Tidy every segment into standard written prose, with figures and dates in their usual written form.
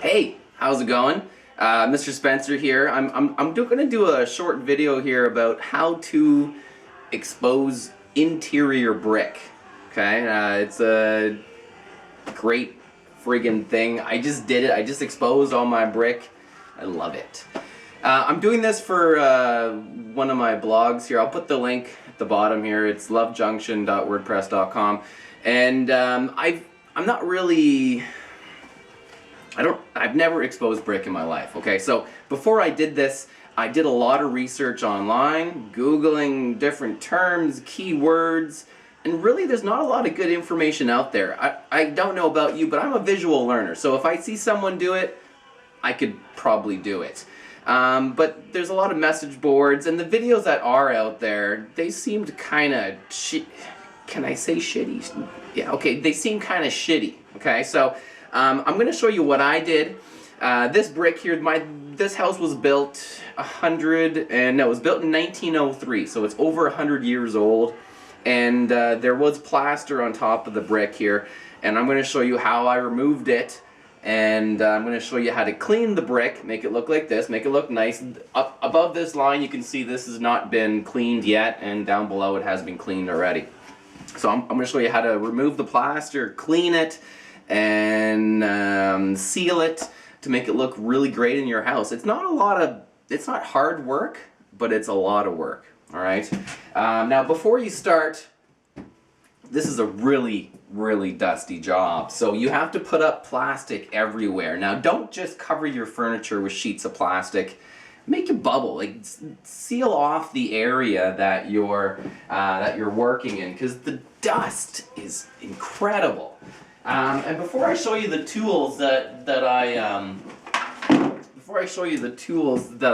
Hey, how's it going? Mr. Spencer here. I'm going to do a short video here about how to expose interior brick. Okay, it's a great friggin' thing. I just did it. I just exposed all my brick. I love it. I'm doing this for one of my blogs here. I'll put the link at the bottom here. It's lovejunction.wordpress.com, and I'm not really. I've never exposed brick in my life, okay? So before I did this, I did a lot of research online, Googling different terms, keywords, and really there's not a lot of good information out there. I don't know about you, but I'm a visual learner, so if I see someone do it, I could probably do it. But there's a lot of message boards, and the videos that are out there, they seemed kind of can I say shitty? Yeah, okay, they seem kind of shitty, okay? So I'm going to show you what I did. This brick here, this house was built it was built in 1903, so it's over 100 years old. And there was plaster on top of the brick here, and I'm going to show you how I removed it. And I'm going to show you how to clean the brick, make it look like this, make it look nice. Up above this line you can see this has not been cleaned yet, and down below it has been cleaned already. So I'm going to show you how to remove the plaster, clean it, and seal it to make it look really great in your house. It's not hard work, but it's a lot of work. All right. Now before you start, this is a really dusty job, so you have to put up plastic everywhere. Now don't just cover your furniture with sheets of plastic. Make a bubble, like seal off the area that you're working in, because the dust is incredible. And before I show you the tools that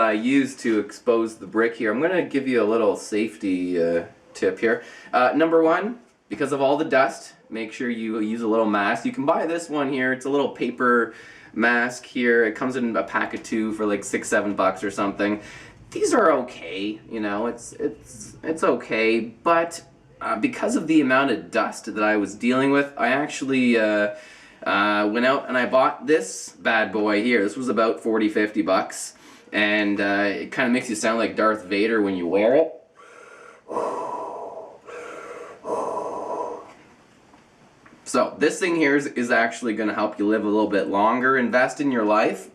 I use to expose the brick here, I'm going to give you a little safety tip here. Number one, because of all the dust, make sure you use a little mask. You can buy this one here. It's a little paper mask here. It comes in a pack of 2 for like $6-7 or something. These are okay, you know. It's okay, but because of the amount of dust that I was dealing with, I actually went out and I bought this bad boy here. This was about $40-50, and it kind of makes you sound like Darth Vader when you wear it. So this thing here is actually going to help you live a little bit longer. Invest in your life.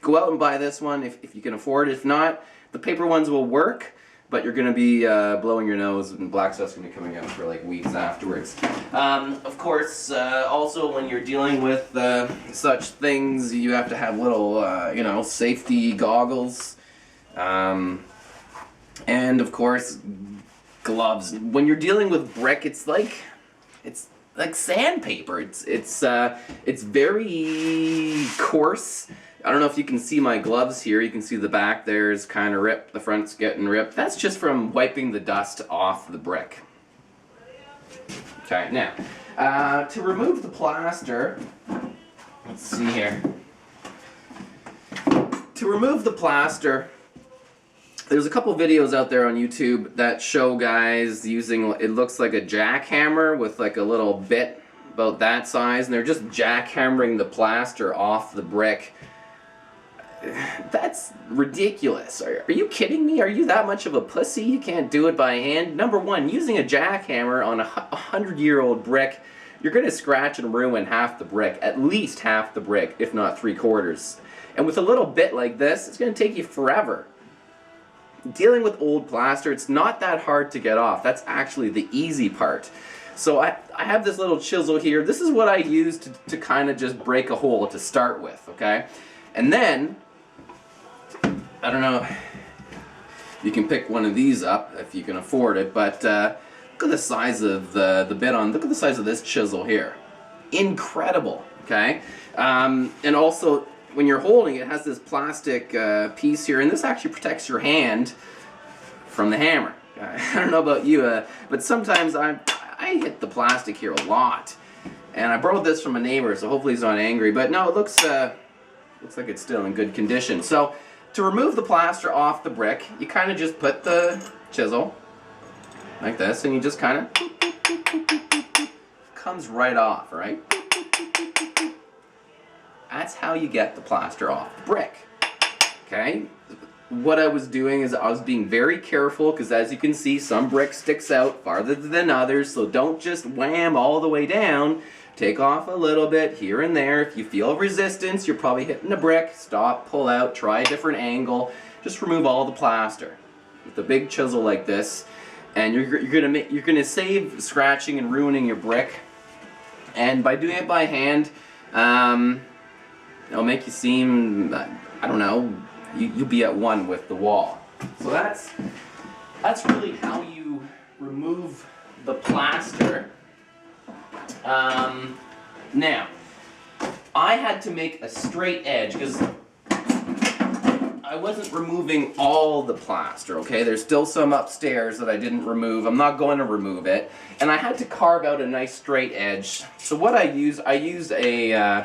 Go out and buy this one if you can afford it. If not, the paper ones will work, but you're going to be blowing your nose, and black stuff's going to be coming out for like weeks afterwards. Of course, also when you're dealing with such things, you have to have little, safety goggles. And of course, gloves. When you're dealing with brick, it's like sandpaper. It's very coarse. I don't know if you can see my gloves here. You can see the back there is kind of ripped. The front's getting ripped. That's just from wiping the dust off the brick. Okay, now, to remove the plaster, let's see here. To remove the plaster, there's a couple videos out there on YouTube that show guys using, it looks like a jackhammer with like a little bit about that size, and they're just jackhammering the plaster off the brick. That's ridiculous. Are you kidding me? Are you that much of a pussy? You can't do it by hand? Number one, using a jackhammer on a 100-year-old brick, you're going to scratch and ruin half the brick, at least half the brick, if not 3/4. And with a little bit like this, it's going to take you forever. Dealing with old plaster, it's not that hard to get off. That's actually the easy part. So I have this little chisel here. This is what I use to kind of just break a hole to start with, okay? And then, I don't know, you can pick one of these up if you can afford it, but look at the size of the bit on, look at the size of this chisel here. Incredible, okay? And also, when you're holding it, it has this plastic piece here, and this actually protects your hand from the hammer. I don't know about you, but sometimes I hit the plastic here a lot. And I borrowed this from a neighbor, so hopefully he's not angry. But no, it looks like it's still in good condition. So to remove the plaster off the brick, you kind of just put the chisel like this, and you just kind of comes right off, right? That's how you get the plaster off the brick. Okay? What I was doing is I was being very careful, because as you can see, some brick sticks out farther than others, so don't just wham all the way down. Take off a little bit here and there. If you feel resistance, you're probably hitting the brick. Stop, pull out, try a different angle. Just remove all the plaster with a big chisel like this, and you're gonna save scratching and ruining your brick. And by doing it by hand, it'll make you seem, I don't know, you'll be at one with the wall. So that's really how you remove the plaster. Now, I had to make a straight edge because I wasn't removing all the plaster, okay? There's still some upstairs that I didn't remove. I'm not going to remove it. And I had to carve out a nice straight edge. So what I used a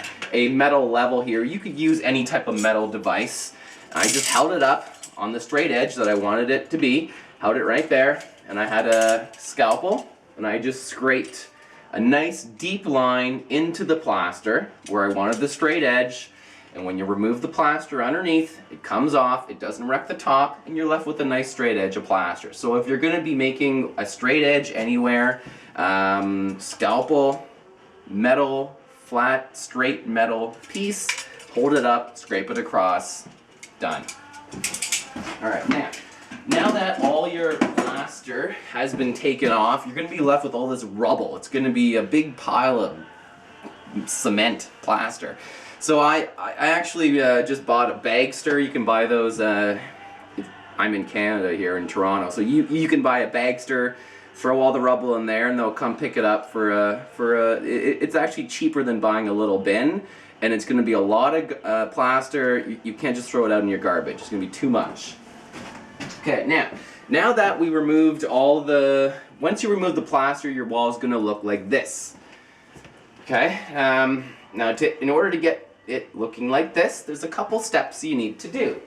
metal level here. You could use any type of metal device. I just held it up on the straight edge that I wanted it to be. Held it right there. And I had a scalpel. And I just scraped a nice deep line into the plaster where I wanted the straight edge. And when you remove the plaster underneath, it comes off, it doesn't wreck the top, and you're left with a nice straight edge of plaster. So if you're going to be making a straight edge anywhere, scalpel, metal, flat, straight metal piece, hold it up, scrape it across, done. Alright, now that all your plaster has been taken off, you're going to be left with all this rubble. It's going to be a big pile of cement plaster. So I actually just bought a bagster. You can buy those. I'm in Canada here in Toronto, so you can buy a bagster, throw all the rubble in there, and they'll come pick it up it's actually cheaper than buying a little bin, and it's going to be a lot of plaster. You can't just throw it out in your garbage. It's going to be too much. Okay, now that we removed once you remove the plaster, your wall is going to look like this. Okay. Now, in order to get it looking like this, there's a couple steps you need to do.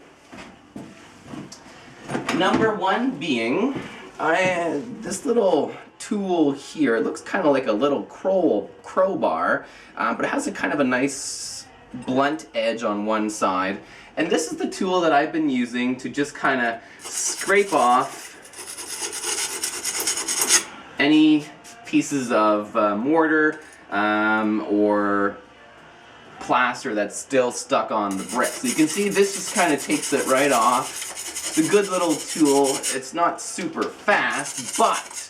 Number one being, this little tool here, it looks kind of like a little crowbar, but it has a kind of a nice blunt edge on one side. And this is the tool that I've been using to just kind of scrape off any pieces of mortar or plaster that's still stuck on the brick. So you can see this just kind of takes it right off. It's a good little tool. It's not super fast, but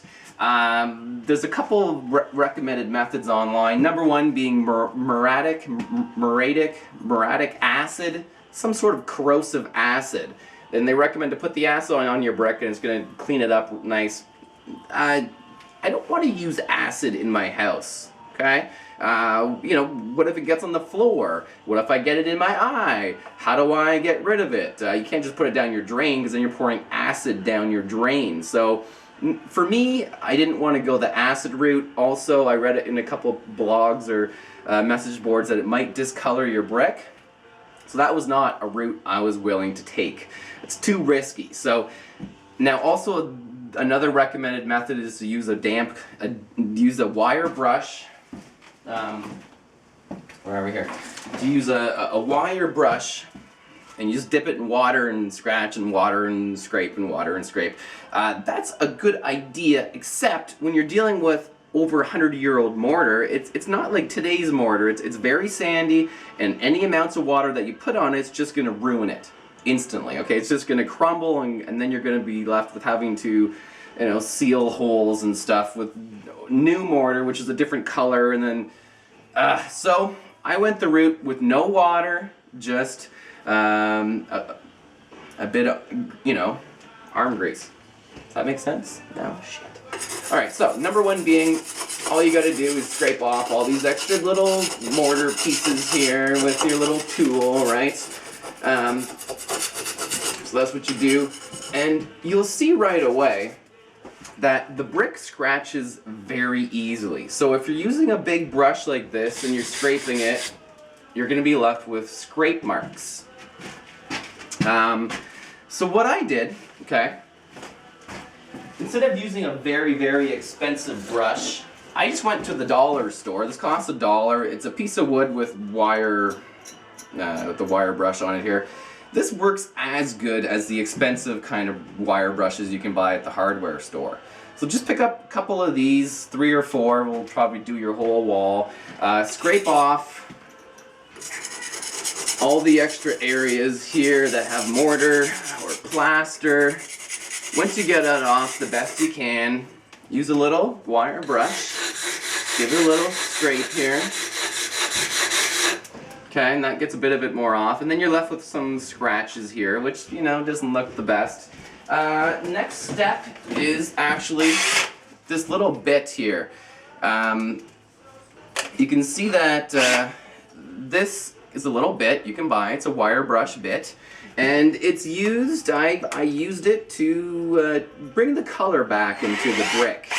there's a couple recommended methods online. Number one being muriatic-acid, some sort of corrosive acid. And they recommend to put the acid on your brick, and it's going to clean it up nice. I don't want to use acid in my house, okay? What if it gets on the floor? What if I get it in my eye? How do I get rid of it? You can't just put it down your drain, because then you're pouring acid down your drain. So for me, I didn't want to go the acid route. Also, I read it in a couple blogs or message boards that it might discolor your brick. So that was not a route I was willing to take. It's too risky. So now also another recommended method is to use use a wire brush. Where are we here? To use a wire brush, and you just dip it in water and scratch and water and scrape and water and scrape. That's a good idea, except when you're dealing with over 100-year-old mortar, it's not like today's mortar. It's very sandy, and any amounts of water that you put on it's just going to ruin it instantly. Okay, it's just going to crumble, and then you're going to be left with having to, seal holes and stuff with new mortar, which is a different color, and then so I went the route with no water, just a bit of arm grease. Does that make sense? No, shit. Alright, so number one being, all you gotta do is scrape off all these extra little mortar pieces here with your little tool, right? So that's what you do, and you'll see right away that the brick scratches very easily. So if you're using a big brush like this and you're scraping it, you're gonna be left with scrape marks. So what I did, okay, instead of using a very, very expensive brush, I just went to the dollar store. This costs $1. It's a piece of wood with wire with the wire brush on it here. This works as good as the expensive kind of wire brushes you can buy at the hardware store. So just pick up a couple of these, 3 or 4, we'll probably do your whole wall. Scrape off all the extra areas here that have mortar or plaster. Once you get it off the best you can, use a little wire brush, give it a little scrape here. Okay, and that gets a bit of it more off, and then you're left with some scratches here, which, you know, doesn't look the best. Next step is actually this little bit here. You can see that this is a little bit you can buy. It's a wire brush bit, and it's used, I used it to bring the color back into the brick.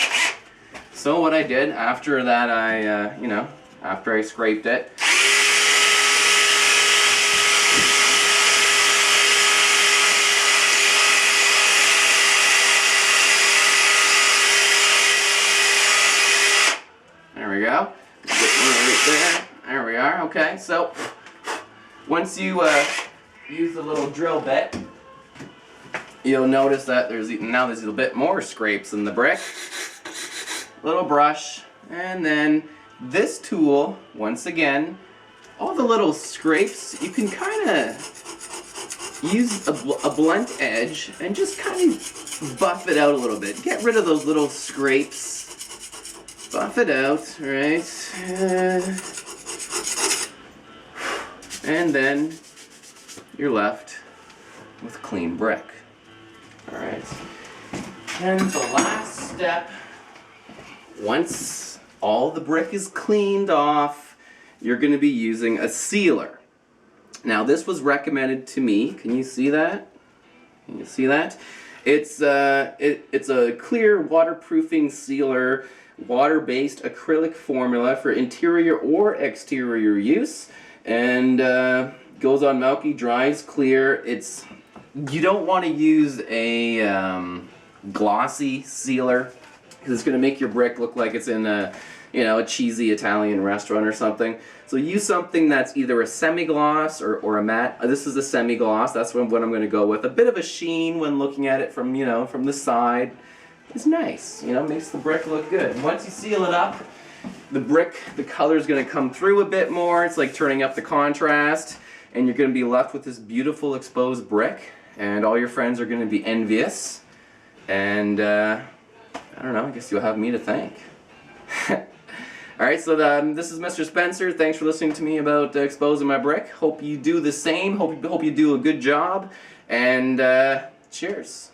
So what I did after that, after I scraped it, there we go. Get one right there. There we are. Okay, so once you use the little drill bit, you'll notice that there's a little bit more scrapes in the brick. Little brush, and then this tool, once again, all the little scrapes, you can kind of use a blunt edge and just kind of buff it out a little bit. Get rid of those little scrapes. Buff it out, right? And then you're left with clean brick. Alright. And the last step, once all the brick is cleaned off, you're going to be using a sealer. Now this was recommended to me. Can you see that? Can you see that? It's a clear waterproofing sealer, water-based acrylic formula for interior or exterior use, and goes on milky, dries clear. You don't want to use a glossy sealer, because it's going to make your brick look like it's in a cheesy Italian restaurant or something. So use something that's either a semi-gloss or a matte. This is a semi-gloss. That's what I'm going to go with. A bit of a sheen when looking at it from the side is nice. Makes the brick look good. And once you seal it up, the color is going to come through a bit more. It's like turning up the contrast, and you're going to be left with this beautiful exposed brick, and all your friends are going to be envious. And I don't know, I guess you'll have me to thank. Alright, so this is Mr. Spencer. Thanks for listening to me about exposing my brick. Hope you do the same. Hope you do a good job. And cheers.